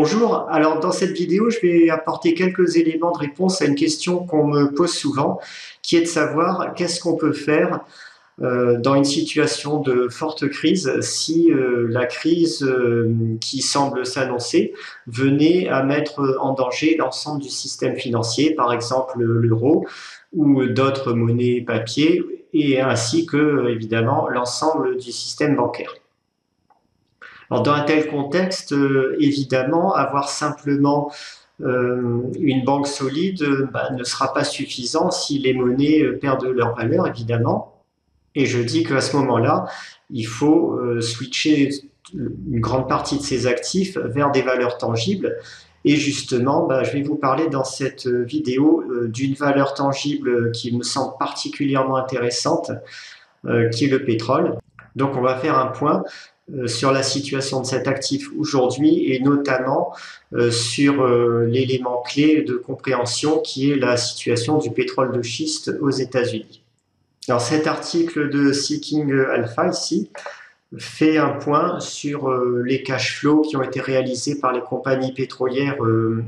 Bonjour, alors dans cette vidéo, je vais apporter quelques éléments de réponse à une question qu'on me pose souvent, qui est de savoir qu'est-ce qu'on peut faire dans une situation de forte crise si la crise qui semble s'annoncer venait à mettre en danger l'ensemble du système financier, par exemple l'euro ou d'autres monnaies papier, et ainsi que évidemment l'ensemble du système bancaire. Alors, dans un tel contexte, évidemment, avoir simplement une banque solide ne sera pas suffisant si les monnaies perdent leur valeur, évidemment. Et je dis qu'à ce moment-là, il faut switcher une grande partie de ces actifs vers des valeurs tangibles. Et justement, je vais vous parler dans cette vidéo d'une valeur tangible qui me semble particulièrement intéressante, qui est le pétrole. Donc on va faire un point sur la situation de cet actif aujourd'hui et notamment sur l'élément clé de compréhension qui est la situation du pétrole de schiste aux États-Unis. Alors cet article de Seeking Alpha ici fait un point sur les cash flows qui ont été réalisés par les compagnies pétrolières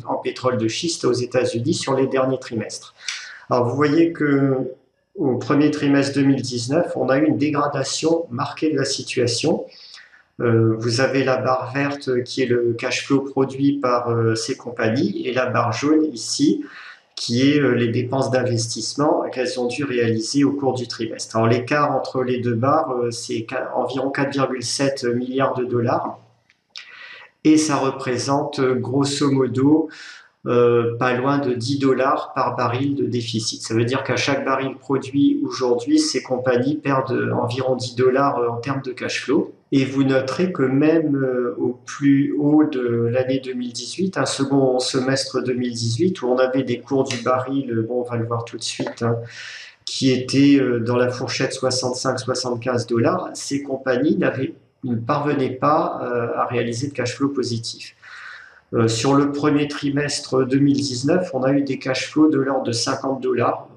en pétrole de schiste aux États-Unis sur les derniers trimestres. Alors vous voyez que au premier trimestre 2019, on a eu une dégradation marquée de la situation. Vous avez la barre verte qui est le cash flow produit par ces compagnies et la barre jaune ici qui est les dépenses d'investissement qu'elles ont dû réaliser au cours du trimestre. Alors l'écart entre les deux barres, c'est environ 4,7 milliards de dollars et ça représente grosso modo pas loin de 10 dollars par baril de déficit. Ça veut dire qu'à chaque baril produit aujourd'hui, ces compagnies perdent environ 10 dollars en termes de cash flow. Et vous noterez que même au plus haut de l'année 2018, un second semestre 2018, où on avait des cours du baril, bon, on va le voir tout de suite, qui étaient dans la fourchette 65-75 dollars, ces compagnies ne parvenaient pas à réaliser de cash flow positif. Sur le premier trimestre 2019, on a eu des cash flows de l'ordre de 50 dollars,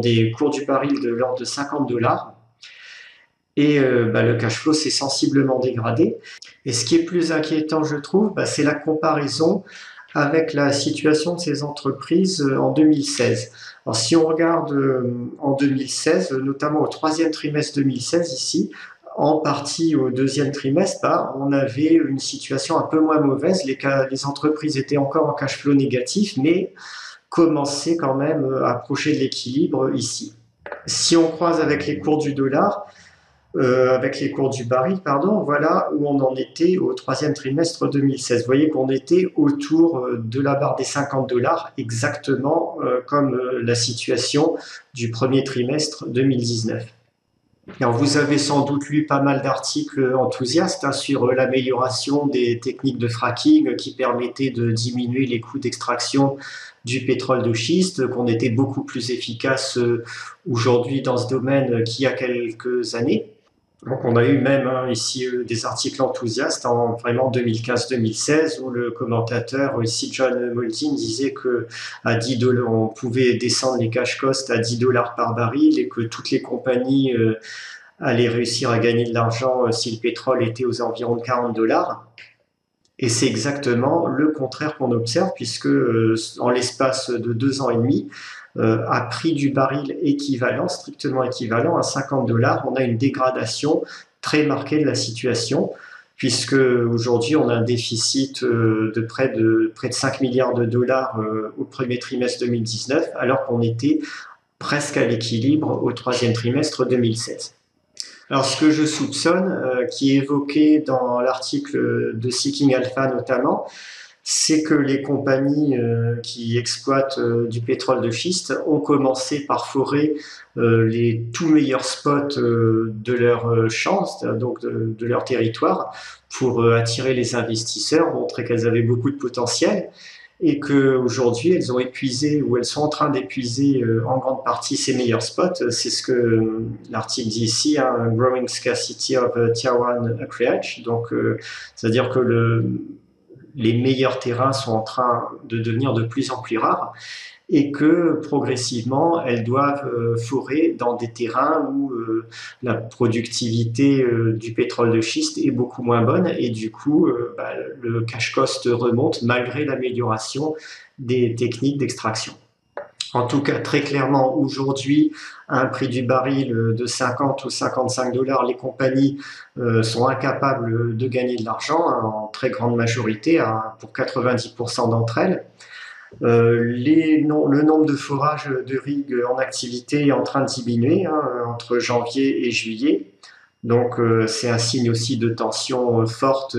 des cours du baril de l'ordre de 50 dollars. Et le cash flow s'est sensiblement dégradé. Et ce qui est plus inquiétant, je trouve, c'est la comparaison avec la situation de ces entreprises en 2016. Alors, si on regarde en 2016, notamment au troisième trimestre 2016 ici, en partie au deuxième trimestre, on avait une situation un peu moins mauvaise. Les entreprises étaient encore en cash flow négatif, mais commençaient quand même à approcher de l'équilibre ici. Si on croise avec les cours du dollar, avec les cours du baril, voilà où on en était au troisième trimestre 2016. Vous voyez qu'on était autour de la barre des 50 dollars, exactement comme la situation du premier trimestre 2019. Alors, vous avez sans doute lu pas mal d'articles enthousiastes sur l'amélioration des techniques de fracking qui permettaient de diminuer les coûts d'extraction du pétrole de schiste, qu'on était beaucoup plus efficace aujourd'hui dans ce domaine qu'il y a quelques années. Donc on a eu même ici des articles enthousiastes en vraiment 2015-2016 où le commentateur ici John Moldin disait que à 10 dollars on pouvait descendre les cash costs à 10 dollars par baril et que toutes les compagnies allaient réussir à gagner de l'argent si le pétrole était aux environs de 40 dollars. Et c'est exactement le contraire qu'on observe puisque en l'espace de 2 ans et demi, à prix du baril équivalent, strictement équivalent à 50 dollars, on a une dégradation très marquée de la situation, puisque aujourd'hui on a un déficit de près de 5 milliards de dollars au premier trimestre 2019, alors qu'on était presque à l'équilibre au troisième trimestre 2016. Alors ce que je soupçonne, qui est évoqué dans l'article de Seeking Alpha notamment, c'est que les compagnies qui exploitent du pétrole de schiste ont commencé par forer les tout meilleurs spots de leur champ, donc de leur territoire, pour attirer les investisseurs, montrer qu'elles avaient beaucoup de potentiel et qu'aujourd'hui elles ont épuisé ou elles sont en train d'épuiser en grande partie ces meilleurs spots. C'est ce que l'article dit ici, Growing Scarcity of Tier 1 Acreage. Donc c'est-à-dire que les meilleurs terrains sont en train de devenir de plus en plus rares. et que progressivement elles doivent forer dans des terrains où la productivité du pétrole de schiste est beaucoup moins bonne et du coup le cash cost remonte malgré l'amélioration des techniques d'extraction. En tout cas, très clairement, aujourd'hui, à un prix du baril de 50 ou 55 dollars, les compagnies sont incapables de gagner de l'argent, hein, en très grande majorité, pour 90% d'entre elles. Le nombre de forages de rigs en activité est en train de diminuer, hein, entre janvier et juillet. Donc c'est un signe aussi de tension forte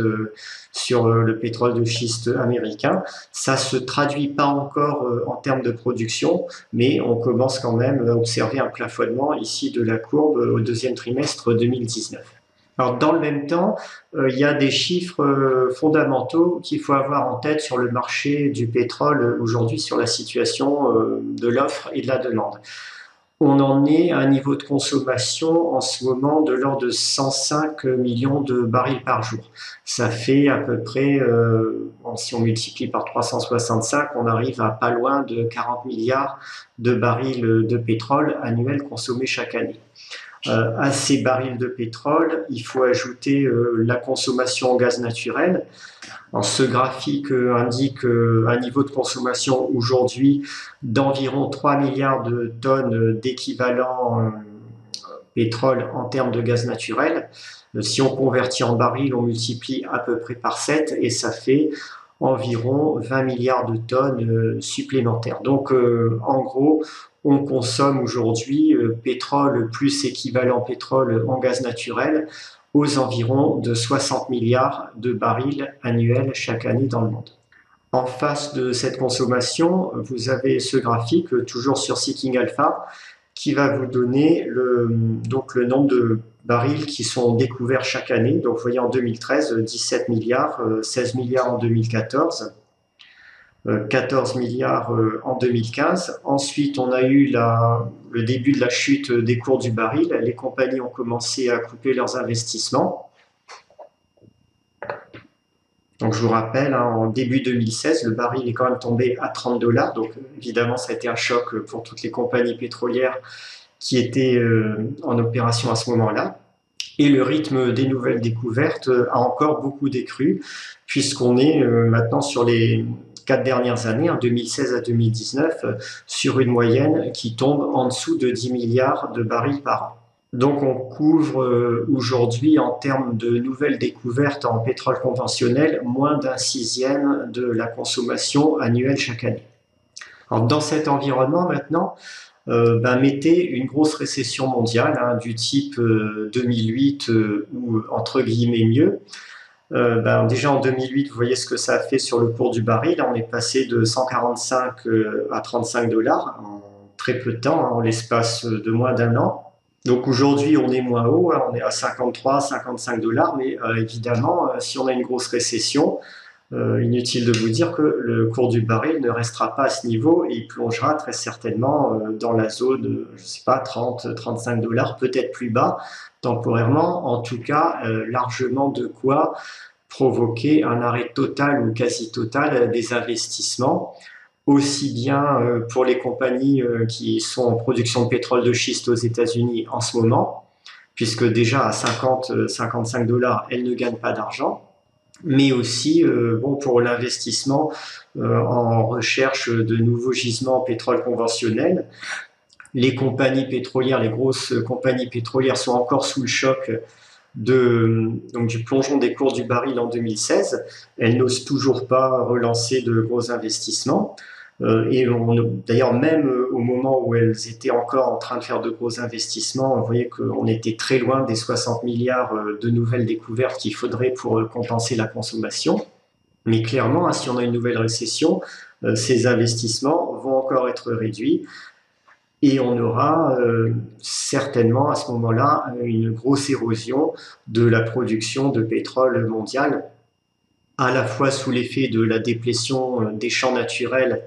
sur le pétrole de schiste américain. Ça ne se traduit pas encore en termes de production, mais on commence quand même à observer un plafonnement ici de la courbe au deuxième trimestre 2019. Alors, dans le même temps, il y a des chiffres fondamentaux qu'il faut avoir en tête sur le marché du pétrole aujourd'hui, sur la situation de l'offre et de la demande. On en est à un niveau de consommation en ce moment de l'ordre de 105 millions de barils par jour. Ça fait à peu près, si on multiplie par 365, on arrive à pas loin de 40 milliards de barils de pétrole annuels consommés chaque année. À ces barils de pétrole, il faut ajouter la consommation en gaz naturel. Alors, ce graphique indique un niveau de consommation aujourd'hui d'environ 3 milliards de tonnes d'équivalent pétrole en termes de gaz naturel. Si on convertit en barils, on multiplie à peu près par 7 et ça fait environ 20 milliards de tonnes supplémentaires. Donc en gros, on consomme aujourd'hui pétrole plus équivalent pétrole en gaz naturel aux environs de 60 milliards de barils annuels chaque année dans le monde. En face de cette consommation, vous avez ce graphique, toujours sur Seeking Alpha, qui va vous donner donc le nombre de barils qui sont découverts chaque année. Donc vous voyez en 2013, 17 milliards, 16 milliards en 2014, 14 milliards en 2015. Ensuite, on a eu le début de la chute des cours du baril. Les compagnies ont commencé à couper leurs investissements. Donc je vous rappelle, hein, en début 2016, le baril est quand même tombé à 30 dollars. Donc évidemment, ça a été un choc pour toutes les compagnies pétrolières qui étaient en opération à ce moment-là. Et le rythme des nouvelles découvertes a encore beaucoup décru, puisqu'on est maintenant sur les 4 dernières années, en 2016 à 2019, sur une moyenne qui tombe en dessous de 10 milliards de barils par an. Donc on couvre aujourd'hui, en termes de nouvelles découvertes en pétrole conventionnel, moins d'un sixième de la consommation annuelle chaque année. Alors dans cet environnement maintenant, mettez une grosse récession mondiale, hein, du type 2008 ou entre guillemets mieux. Déjà en 2008, vous voyez ce que ça a fait sur le cours du baril. On est passé de 145 à 35 dollars en très peu de temps, hein, en l'espace de moins d'un an. Donc aujourd'hui, on est moins haut, hein, on est à 53, 55 dollars, mais évidemment, si on a une grosse récession, inutile de vous dire que le cours du baril ne restera pas à ce niveau et il plongera très certainement dans la zone, je ne sais pas, 30, 35 dollars, peut-être plus bas, temporairement. En tout cas, largement de quoi provoquer un arrêt total ou quasi total des investissements, aussi bien pour les compagnies qui sont en production de pétrole de schiste aux États-Unis en ce moment, puisque déjà à 50, 55 dollars, elles ne gagnent pas d'argent, mais aussi pour l'investissement en recherche de nouveaux gisements en pétrole conventionnel. Les compagnies pétrolières, les grosses compagnies pétrolières sont encore sous le choc du plongeon des cours du baril en 2016. Elles n'osent toujours pas relancer de gros investissements. D'ailleurs, même au moment où elles étaient encore en train de faire de gros investissements, vous voyez qu'on était très loin des 60 milliards de nouvelles découvertes qu'il faudrait pour compenser la consommation. Mais clairement, hein, si on a une nouvelle récession, ces investissements vont encore être réduits. Et on aura certainement à ce moment-là une grosse érosion de la production de pétrole mondiale, à la fois sous l'effet de la déplétion des champs naturels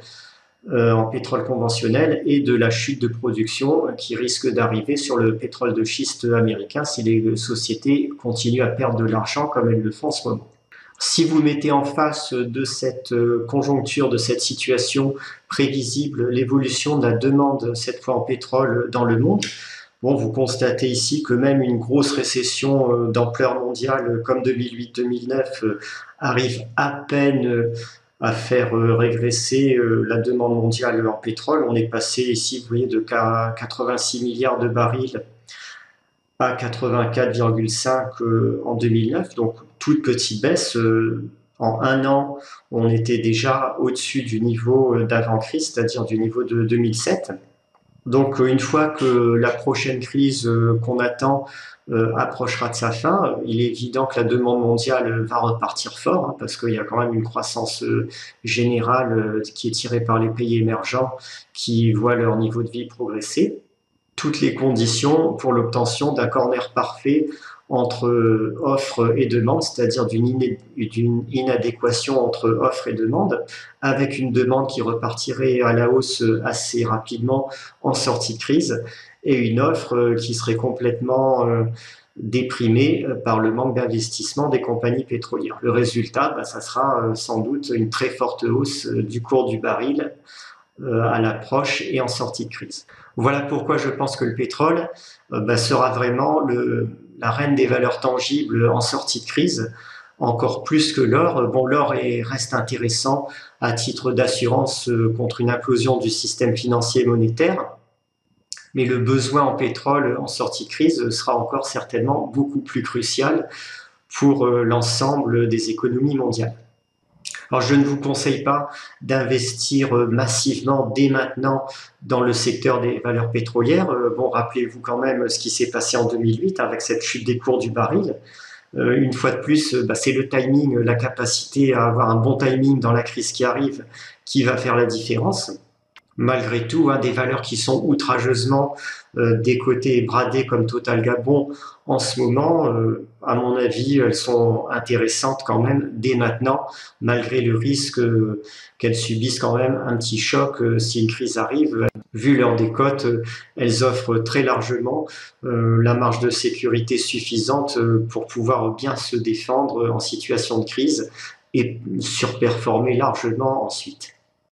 en pétrole conventionnel et de la chute de production qui risque d'arriver sur le pétrole de schiste américain si les sociétés continuent à perdre de l'argent comme elles le font en ce moment. Si vous mettez en face de cette conjoncture, de cette situation prévisible, l'évolution de la demande, cette fois en pétrole, dans le monde, bon, vous constatez ici que même une grosse récession d'ampleur mondiale comme 2008-2009 arrive à peine à faire régresser la demande mondiale en pétrole. On est passé ici, vous voyez, de 86 milliards de barils à 84,5 en 2009, donc toute petite baisse. En un an, on était déjà au-dessus du niveau d'avant-crise, c'est-à-dire du niveau de 2007. Donc une fois que la prochaine crise qu'on attend approchera de sa fin, il est évident que la demande mondiale va repartir fort, hein, parce qu'il y a quand même une croissance générale qui est tirée par les pays émergents qui voient leur niveau de vie progresser. Toutes les conditions pour l'obtention d'un corner parfait entre offre et demande, c'est-à-dire d'une inadéquation entre offre et demande, avec une demande qui repartirait à la hausse assez rapidement en sortie de crise, et une offre qui serait complètement déprimée par le manque d'investissement des compagnies pétrolières. Le résultat, ça sera sans doute une très forte hausse du cours du baril à l'approche et en sortie de crise. Voilà pourquoi je pense que le pétrole sera vraiment la reine des valeurs tangibles en sortie de crise, encore plus que l'or. Bon, l'or reste intéressant à titre d'assurance contre une implosion du système financier et monétaire, mais le besoin en pétrole en sortie de crise sera encore certainement beaucoup plus crucial pour l'ensemble des économies mondiales. Alors, je ne vous conseille pas d'investir massivement dès maintenant dans le secteur des valeurs pétrolières. Bon, rappelez-vous quand même ce qui s'est passé en 2008 avec cette chute des cours du baril. Une fois de plus, c'est le timing, la capacité à avoir un bon timing dans la crise qui arrive qui va faire la différence. Malgré tout, des valeurs qui sont outrageusement décotées et bradées comme Total Gabon en ce moment, à mon avis, elles sont intéressantes quand même dès maintenant, malgré le risque qu'elles subissent quand même un petit choc si une crise arrive. Vu leur décote, elles offrent très largement la marge de sécurité suffisante pour pouvoir bien se défendre en situation de crise et surperformer largement ensuite.